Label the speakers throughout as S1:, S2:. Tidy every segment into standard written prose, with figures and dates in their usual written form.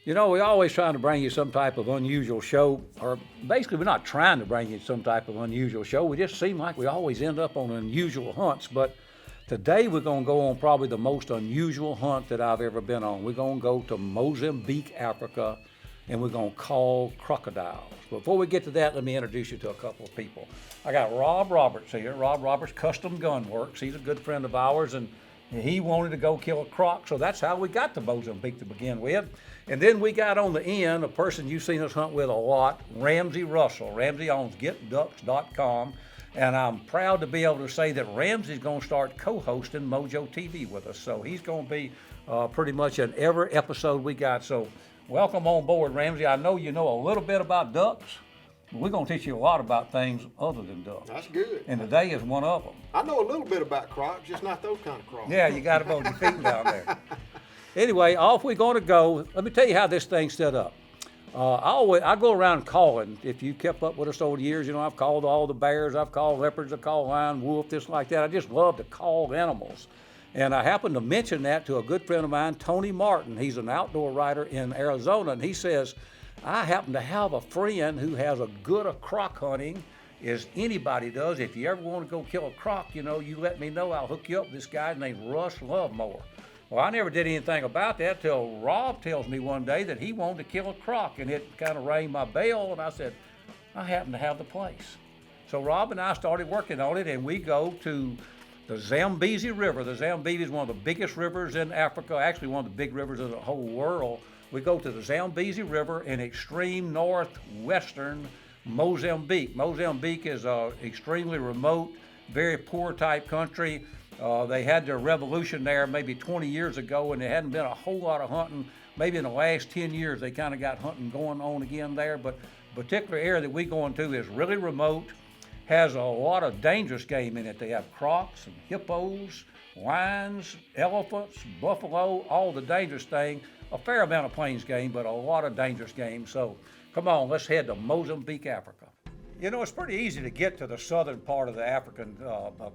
S1: You know, we're always trying to bring you some type of unusual show, or basically we're not trying to bring you some type of unusual show. We just seem like we always end up on unusual hunts. But today we're going to go on probably the most unusual hunt that I've ever been on. We're going to go to Mozambique, Africa, and we're going to call crocodiles. Before we get to that, let me introduce you to a couple of people. I got Rob Roberts here. Rob Roberts, Custom Gun Works. He's a good friend of ours, and he wanted to go kill a croc, so that's how we got to Mozambique to begin with. And then we got on the end a person you've seen us hunt with a lot, Ramsey Russell. Ramsey owns GetDucks.com, and I'm proud to be able to say that Ramsey's going to start co-hosting MOJO TV with us. So he's going to be pretty much in every episode we got. So welcome on board, Ramsey. I know you know a little bit about ducks. We're going to teach you a lot about things other than ducks.
S2: That's good.
S1: And today is one of them.
S2: I know a little bit about crocs, just not those kind of crocs.
S1: Yeah, you got them on your feet down there. Anyway, off we're going to go. Let me tell you how this thing's set up. I go around calling. If you kept up with us over the years, you know, I've called all the bears, I've called leopards, I've called lion, wolf, this like that. I just love to call animals. And I happened to mention that to a good friend of mine, Tony Martin. He's an outdoor writer in Arizona, and he says, I happen to have a friend who has a good of croc hunting as anybody does. If you ever want to go kill a croc, you know, you let me know. I'll hook you up with this guy named Russ Lovemore. Well, I never did anything about that till Rob tells me one day that he wanted to kill a croc, and it kind of rang my bell, and I said, I happen to have the place. So Rob and I started working on it, and we go to the Zambezi River. The Zambezi is one of the biggest rivers in Africa, actually one of the big rivers in the whole world. We go to the Zambezi River in extreme northwestern Mozambique. Mozambique is an extremely remote, very poor type country. They had their revolution there maybe 20 years ago, and there hadn't been a whole lot of hunting. Maybe in the last 10 years they kind of got hunting going on again there, but the particular area that we go into is really remote, has a lot of dangerous game in it. They have crocs and hippos, lions, elephants, buffalo, all the dangerous thing. A fair amount of plains game, but a lot of dangerous game. So come on, let's head to Mozambique, Africa. You know, it's pretty easy to get to the southern part of the African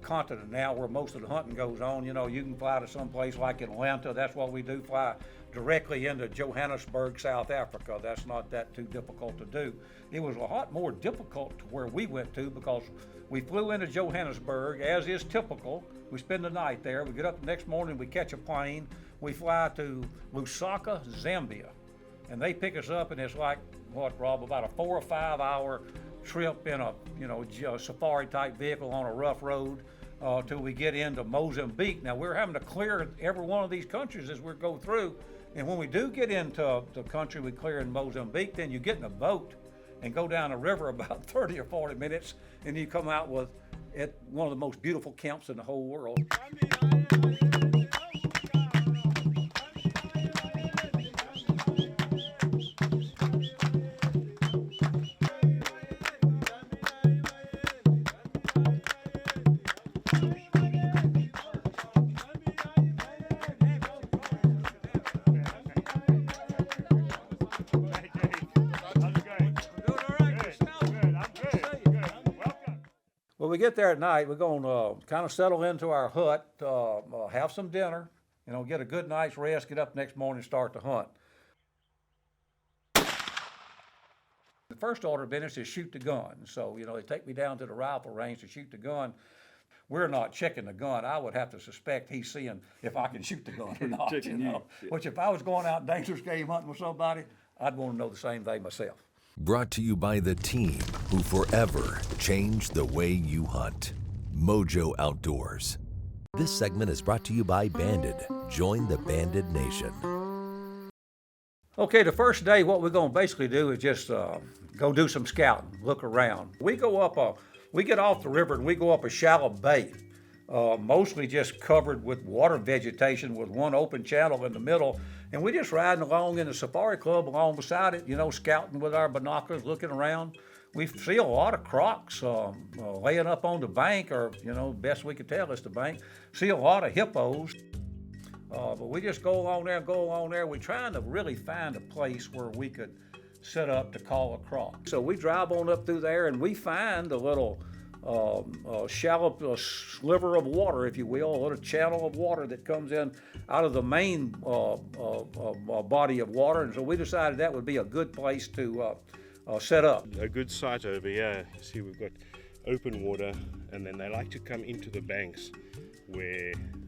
S1: continent now, where most of the hunting goes on. You know, you can fly to some place like Atlanta. That's what we do, fly directly into Johannesburg, South Africa. That's not that too difficult to do. It was a lot more difficult to where we went to, because we flew into Johannesburg, as is typical. We spend the night there. We get up the next morning, we catch a plane. We fly to Lusaka, Zambia, and they pick us up, and it's like, what, Rob, about a 4 or 5 hour trip in a, you know, safari type vehicle on a rough road till we get into Mozambique. Now we're having to clear every one of these countries as we go through, and when we do get into the country we clear in Mozambique, then you get in a boat and go down the river about 30 or 40 minutes, and you come out with one of the most beautiful camps in the whole world. When we get there at night, we're going to kind of settle into our hut, have some dinner, you know, get a good night's rest, get up next morning and start the hunt. The first order of business is shoot the gun. So, you know, they take me down to the rifle range to shoot the gun. We're not checking the gun. I would have to suspect he's seeing if I can shoot the gun or not, you know. Which if I was going out dangerous game hunting with somebody, I'd want to know the same thing myself.
S3: Brought to you by the team who forever changed the way you hunt. MOJO Outdoors. This segment is brought to you by Banded. Join the Banded Nation.
S1: Okay, the first day, what we're going to basically do is just go do some scouting, look around. We go up, we get off the river and we go up a shallow bay, mostly just covered with water vegetation with one open channel in the middle. And we're just riding along in the safari club along beside it, you know, scouting with our binoculars, looking around. We see a lot of crocs laying up on the bank, or, you know, best we could tell is the bank. See a lot of hippos. But we just go along there. We're trying to really find a place where we could set up to call a croc. So we drive on up through there and we find a little shallow sliver of water, if you will, a little channel of water that comes in out of the main body of water. And so we decided that would be a good place to set up.
S4: A good site over here. You see, we've got open water, and then they like to come into the banks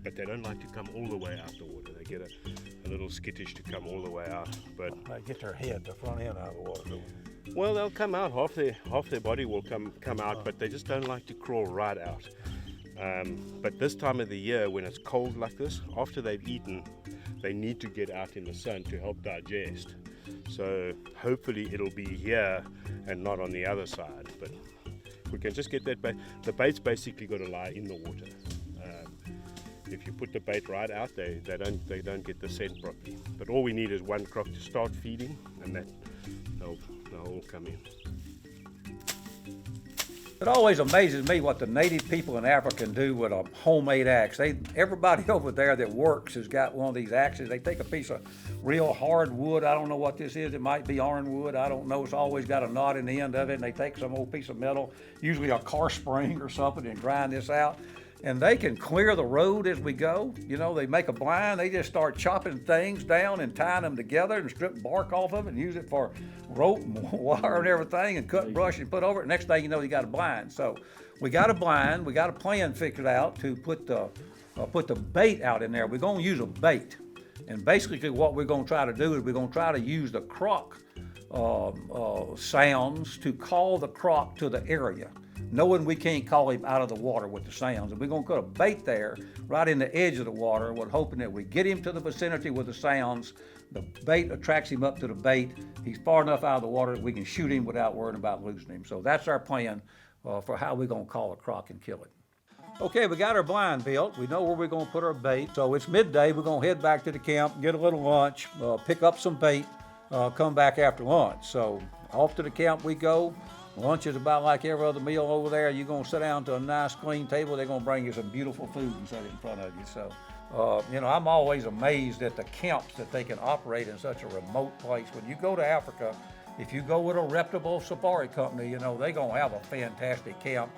S4: but they don't like to come all the way out the water. They get a little skittish to come all the way out. But
S5: They get their head, the front end out of the water.
S4: well, they'll come out. Half their body will come out, but they just don't like to crawl right out. But this time of the year, when it's cold like this, after they've eaten, they need to get out in the sun to help digest. So hopefully it'll be here and not on the other side. But we can just get that bait. The bait's basically got to lie in the water. If you put the bait right out, they don't get the scent properly. But all we need is one croc to start feeding, and they'll all come in.
S1: It always amazes me what the native people in Africa can do with a homemade axe. Everybody over there that works has got one of these axes. They take a piece of real hard wood. I don't know what this is. It might be ironwood. I don't know. It's always got a knot in the end of it. And they take some old piece of metal, usually a car spring or something, and grind this out. And they can clear the road as we go. You know, they make a blind. They just start chopping things down and tying them together and strip bark off of it and use it for rope and wire and everything and cut brush and put over it. Next thing you know, you got a blind. So we got a blind. We got a plan figured out to put the bait out in there. We're going to use a bait. And basically what we're going to try to do is we're going to try to use the croc sounds to call the croc to the area, knowing we can't call him out of the water with the sounds. And we're going to put a bait there right in the edge of the water. We're hoping that we get him to the vicinity with the sounds. The bait attracts him up to the bait. He's far enough out of the water that we can shoot him without worrying about losing him. So that's our plan for how we're going to call a croc and kill it. Okay, we got our blind built. We know where we're going to put our bait. So it's midday. We're going to head back to the camp, get a little lunch, pick up some bait, come back after lunch. So off to the camp we go. Lunch is about like every other meal over there. You're going to sit down to a nice clean table. They're going to bring you some beautiful food and set it in front of you. So, I'm always amazed at the camps that they can operate in such a remote place. When you go to Africa, if you go with a reputable safari company, they're going to have a fantastic camp.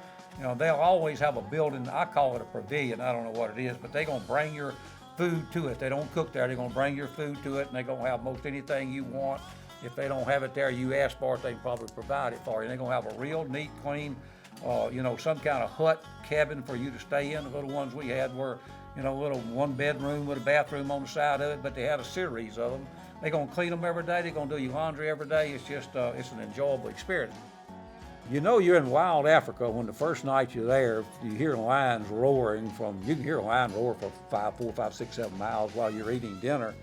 S1: They'll always have a building. I call it a pavilion. I don't know what it is, but they're going to bring your food to it. They don't cook there. They're going to bring your food to it, and they're going to have most anything you want. If they don't have it there, you ask for it, they can probably provide it for you. They're going to have a real neat, clean, some kind of hut cabin for you to stay in. The little ones we had were, a little one bedroom with a bathroom on the side of it, but they had a series of them. They're going to clean them every day. They're going to do your laundry every day. It's just, it's an enjoyable experience. You're in wild Africa when the first night you're there, you hear lions roaring you can hear a lion roar for 4, 5, 6, 7 miles while you're eating dinner.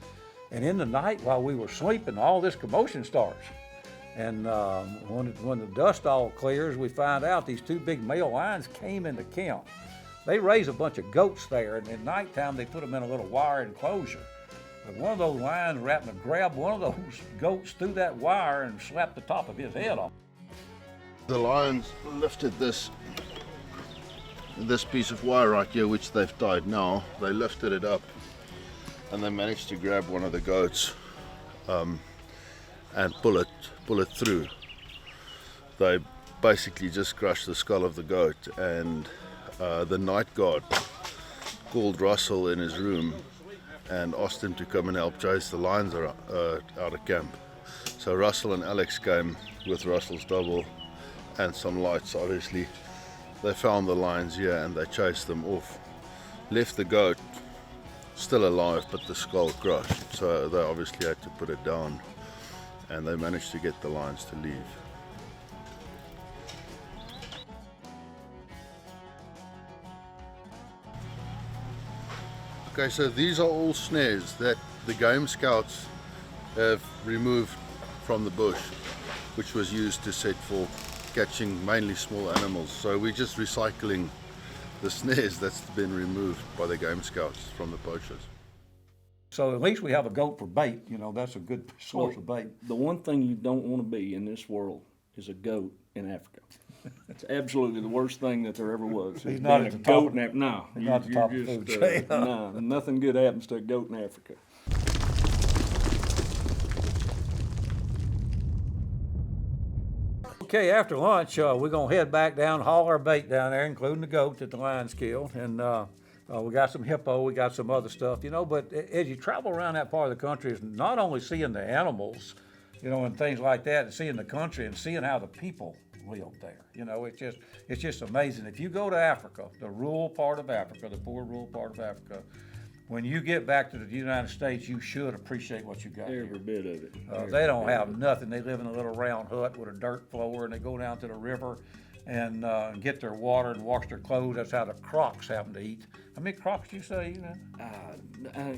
S1: And in the night while we were sleeping, all this commotion starts. And when the dust all clears, we find out these 2 big male lions came into camp. They raise a bunch of goats there, and at nighttime they put them in a little wire enclosure. But one of those lions happened to grab one of those goats through that wire and slapped the top of his head off.
S6: The lions lifted this piece of wire right here, which they've tied now. They lifted it up and they managed to grab one of the goats and pull it through. They basically just crushed the skull of the goat, and the night guard called Russell in his room and asked him to come and help chase the lions out of camp. So Russell and Alex came with Russell's double and some lights. Obviously they found the lions here and they chased them off, left the goat still alive but the skull crushed, so they obviously had to put it down, and they managed to get the lions to leave. Okay, so these are all snares that the game scouts have removed from the bush, which was used to set for catching mainly small animals. So we're just recycling the snares that's been removed by the game scouts from the poachers.
S1: So at least we have a goat for bait. That's a good source of bait.
S7: The one thing you don't want to be in this world is a goat in Africa. It's absolutely the worst thing that there ever was.
S1: He's not at the top.
S7: No,
S1: he's not at the top of the food chain.
S7: No, nothing good happens to a goat in Africa.
S1: Okay, after lunch, we're gonna head back down, haul our bait down there, including the goat that the lions killed, and we got some hippo, we got some other stuff, you know. But as you travel around that part of the country, it's not only seeing the animals, you know, and things like that, and seeing the country and seeing how the people live there. You know, it's just amazing. If you go to Africa, the rural part of Africa, the poor rural part of Africa, when you get back to the United States, you should appreciate what you got here.
S7: Every bit of it.
S1: They don't have nothing. They live in a little round hut with a dirt floor, and they go down to the river and get their water and wash their clothes. That's how the crocs happen to eat. How many crocs do you say?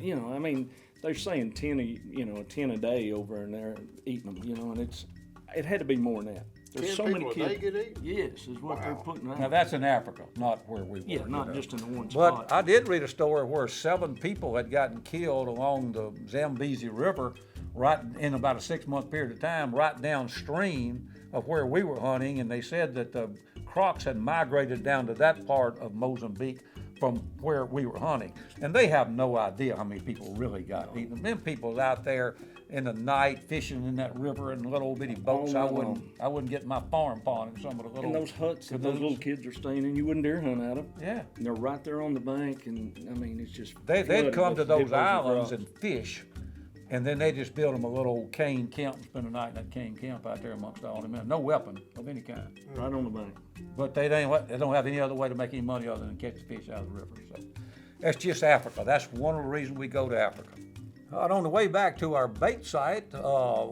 S7: You know, I mean, they're saying 10 a day over in there eating them, you know, and it had to be more than that. There's
S2: 10
S7: so many
S2: people a
S7: kids.
S2: day get eaten?
S7: Yes, is what they're putting out.
S1: Now that's in Africa, not where we were.
S7: Yeah, not
S1: you know.
S7: just in the one
S1: But
S7: spot.
S1: I did read a story where 7 people had gotten killed along the Zambezi River, right in about a 6-month period of time, right downstream of where we were hunting, and they said that the crocs had migrated down to that part of Mozambique from where we were hunting, and they have no idea how many people really got eaten. Them people out there in the night fishing in that river in little bitty boats. I wouldn't get in my farm pond in some of the little.
S7: And those huts that those little kids are staying in, you wouldn't dare hunt at them.
S1: Yeah.
S7: And they're right there on the bank, and I mean, it's just.
S1: They'd
S7: flooded
S1: come to
S7: with
S1: those
S7: hippos and
S1: islands
S7: crocs.
S1: and fish, and then they just build them a little cane camp and spend the night in that cane camp out there amongst all them men. No weapon of any kind.
S7: Right on the bank.
S1: But they don't have any other way to make any money other than catch the fish out of the river. So that's just Africa. That's one of the reasons we go to Africa. And on the way back to our bait site,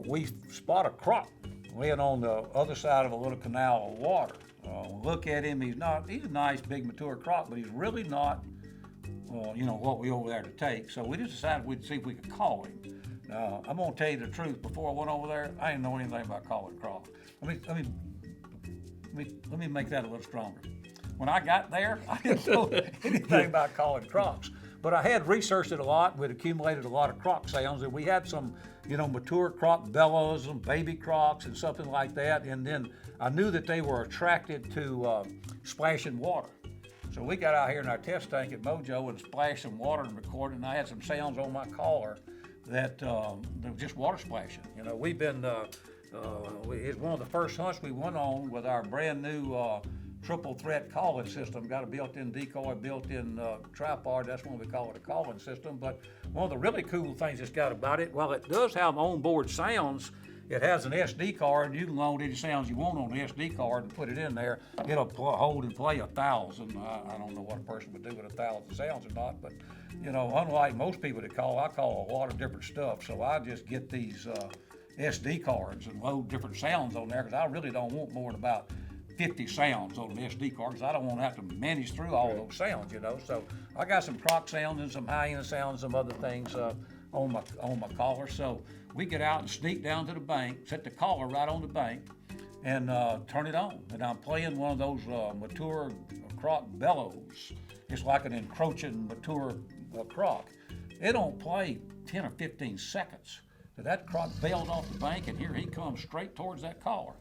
S1: we spot a croc laying on the other side of a little canal of water. Look at him. He's a nice, big, mature croc, but he's really not, what we over there to take. So we just decided we'd see if we could call him. Now, I'm gonna tell you the truth. Before I went over there, I didn't know anything about calling crocs. Let me make that a little stronger. When I got there, I didn't know anything about calling crocs. But I had researched it a lot. We'd accumulated a lot of croc sounds, and we had some, mature croc bellows and baby crocs and something like that. And then I knew that they were attracted to splashing water. So we got out here in our test tank at MOJO and splashed some water and recorded, and I had some sounds on my collar that were just water splashing. We've been, it's one of the first hunts we went on with our brand new triple threat calling system. Got a built-in decoy, built-in tripod. That's when we call it a calling system. But one of the really cool things it's got about it, while it does have onboard sounds, it has an SD card. You can load any sounds you want on the SD card and put it in there. It'll hold and play 1,000. I don't know what a person would do with 1,000 sounds or not, but unlike most people that call, I call a lot of different stuff. So I just get these SD cards and load different sounds on there because I really don't want more than about 50 sounds on an SD card because I don't want to have to manage through all those sounds, So I got some croc sounds and some hyena sounds, some other things on my collar. So we get out and sneak down to the bank, set the collar right on the bank, and turn it on. And I'm playing one of those mature croc bellows. It's like an encroaching mature croc. It don't play 10 or 15 seconds. So that croc bailed off the bank, and here he comes straight towards that collar.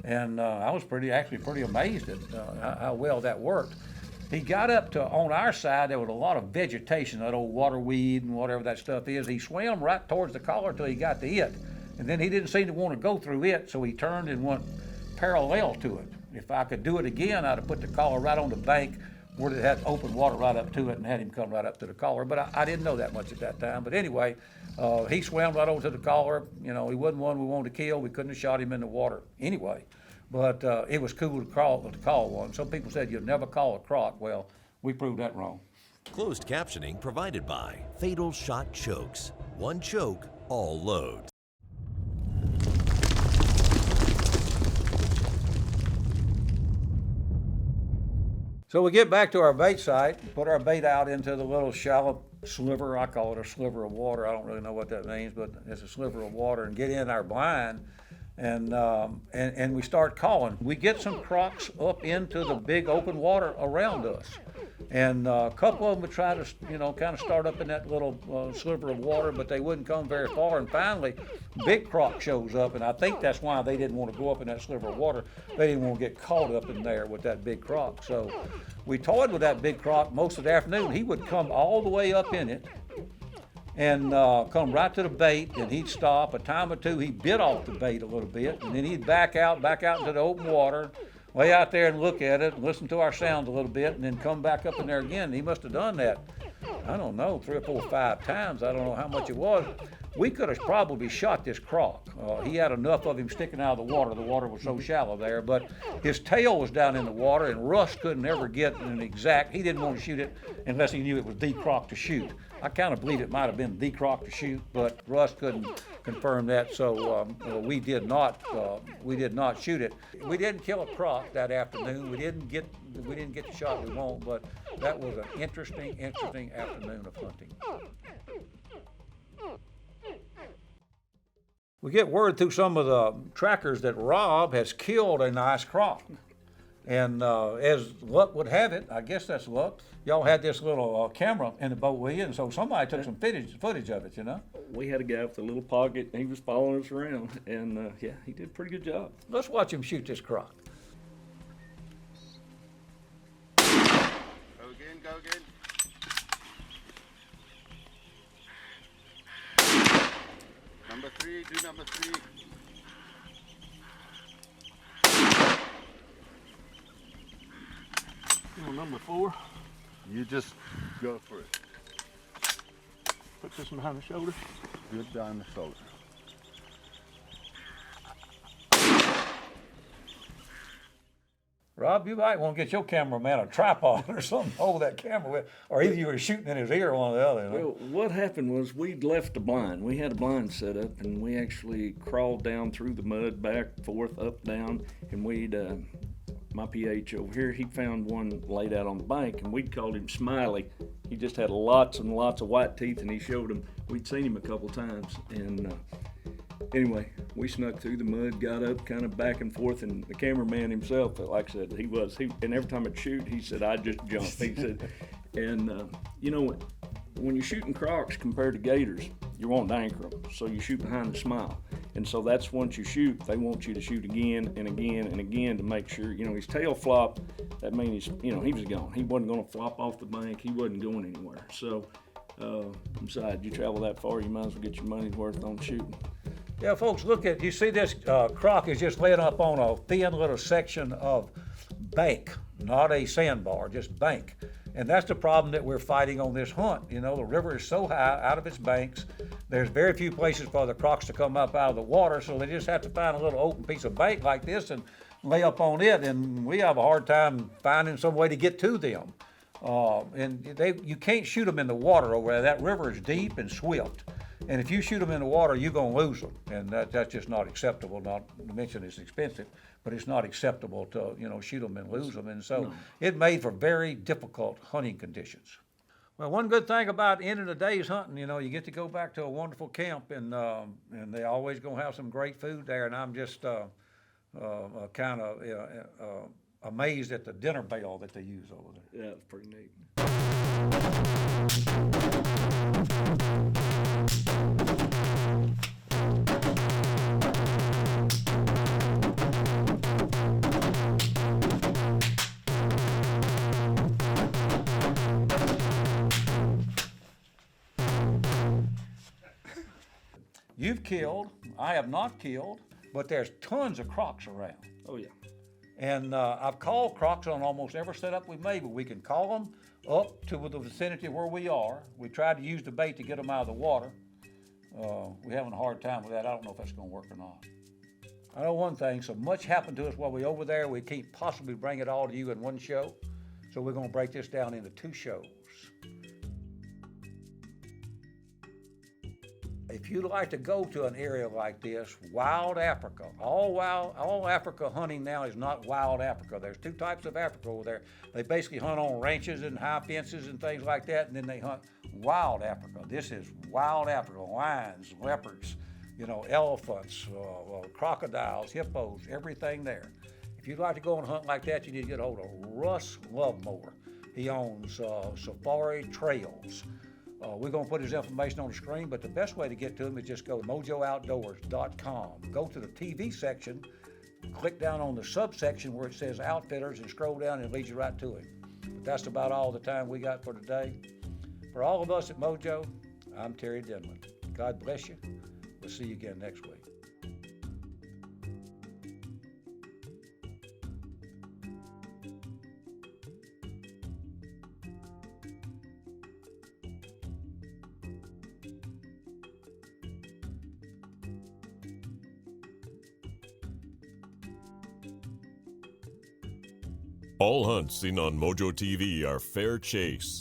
S1: And I was pretty amazed at how well that worked. He got up to, on our side, there was a lot of vegetation, that old water weed and whatever that stuff is. He swam right towards the collar till he got to it. And then he didn't seem to want to go through it, so he turned and went parallel to it. If I could do it again, I'd have put the collar right on the bank where it had open water right up to it and had him come right up to the collar. But I didn't know that much at that time. But anyway, he swam right over to the collar. He wasn't one we wanted to kill. We couldn't have shot him in the water anyway. But it was cool to call one. Some people said you'd never call a croc. Well, we proved that wrong.
S3: Closed captioning provided by Fatal Shot Chokes. One choke, all loads.
S1: So we get back to our bait site, put our bait out into the little shallow sliver. I call it a sliver of water. I don't really know what that means, but it's a sliver of water, and get in our blind, and we start calling. We get some crocs up into the big open water around us, and a couple of them would try to, kind of start up in that little sliver of water, but they wouldn't come very far. And finally, big croc shows up, and I think that's why they didn't want to go up in that sliver of water. They didn't want to get caught up in there with that big croc. So we toyed with that big croc most of the afternoon. He would come all the way up in it and come right to the bait, and he'd stop. A time or two, he bit off the bait a little bit, and then he'd back out into the open water, lay out there and look at it and listen to our sounds a little bit, and then come back up in there again. He must have done that, I don't know, 3 or 4 or 5 times. I don't know how much it was. We could have probably shot this croc. He had enough of him sticking out of the water. The water was so shallow there, but his tail was down in the water, and Russ couldn't ever get an exact. He didn't want to shoot it unless he knew it was the croc to shoot. I kind of believe it might have been the croc to shoot, but Russ couldn't confirm that, so we did not shoot it. We didn't kill a croc that afternoon. We didn't get the shot we want, but that was an interesting afternoon of hunting. We get word through some of the trackers that Rob has killed a nice croc. And as luck would have it, I guess that's luck, y'all had this little camera in the boat with you, and so somebody took some footage of it,
S7: We had a guy with a little pocket, and he was following us around, and yeah, he did a pretty good job.
S1: Let's watch him shoot this croc.
S6: Go again. Number 3, do number 3.
S5: Number 4.
S6: You just go for it.
S5: Put this behind the shoulder.
S6: Good down the shoulder.
S1: Rob, you might want to get your cameraman a tripod or something to hold that camera with, or either you were shooting in his ear or one or the other.
S7: Well, what happened was we'd left the blind. We had a blind set up, and we actually crawled down through the mud, back, forth, up, down, and we'd, my PH over here, he found one laid out on the bank, and we'd called him Smiley. He just had lots and lots of white teeth, and he showed them. We'd seen him a couple times, and anyway, we snuck through the mud, got up kind of back and forth, and the cameraman himself, like I said, and every time I'd shoot, he said, I just jumped. He said, and when you're shooting crocs compared to gators, you won't anchor them, so you shoot behind the smile. And so that's once you shoot, they want you to shoot again and again and again to make sure, his tail flopped, that means he was gone. He wasn't gonna flop off the bank, he wasn't going anywhere. So, besides, you travel that far, you might as well get your money's worth on shooting.
S1: Yeah, folks, you see this croc is just laying up on a thin little section of bank, not a sandbar, just bank. And that's the problem that we're fighting on this hunt. The river is so high out of its banks, there's very few places for the crocs to come up out of the water, so they just have to find a little open piece of bank like this and lay up on it, and we have a hard time finding some way to get to them. You can't shoot them in the water over there. That river is deep and swift. And if you shoot them in the water, you're going to lose them. And that's just not acceptable, not to mention it's expensive, but it's not acceptable to, shoot them and lose them. And so it made for very difficult hunting conditions. Well, one good thing about ending the day's hunting, you get to go back to a wonderful camp, and they always going to have some great food there. And I'm just kind of amazed at the dinner bell that they use over there.
S7: Yeah, it's pretty neat.
S1: You've killed, I have not killed, but there's tons of crocs around.
S7: Oh, yeah.
S1: And I've called crocs on almost every setup we've made, but we can call them up to the vicinity where we are. We tried to use the bait to get them out of the water. We're having a hard time with that. I don't know if that's going to work or not. I know one thing, so much happened to us while we're over there, we can't possibly bring it all to you in one show. So we're going to break this down into 2 shows. If you'd like to go to an area like this, wild Africa, all Africa hunting now is not wild Africa. There's 2 types of Africa over there. They basically hunt on ranches and high fences and things like that, and then they hunt wild Africa. This is wild Africa, lions, leopards, elephants, crocodiles, hippos, everything there. If you'd like to go and hunt like that, you need to get a hold of Russ Lovemore. He owns Safari Trails. We're going to put his information on the screen, but the best way to get to him is just go to MOJOOutdoors.com. Go to the TV section, click down on the subsection where it says Outfitters, and scroll down and it leads you right to him. But that's about all the time we got for today. For all of us at Mojo, I'm Terry Denman. God bless you. We'll see you again next week.
S8: All hunts seen on Mojo TV are fair chase.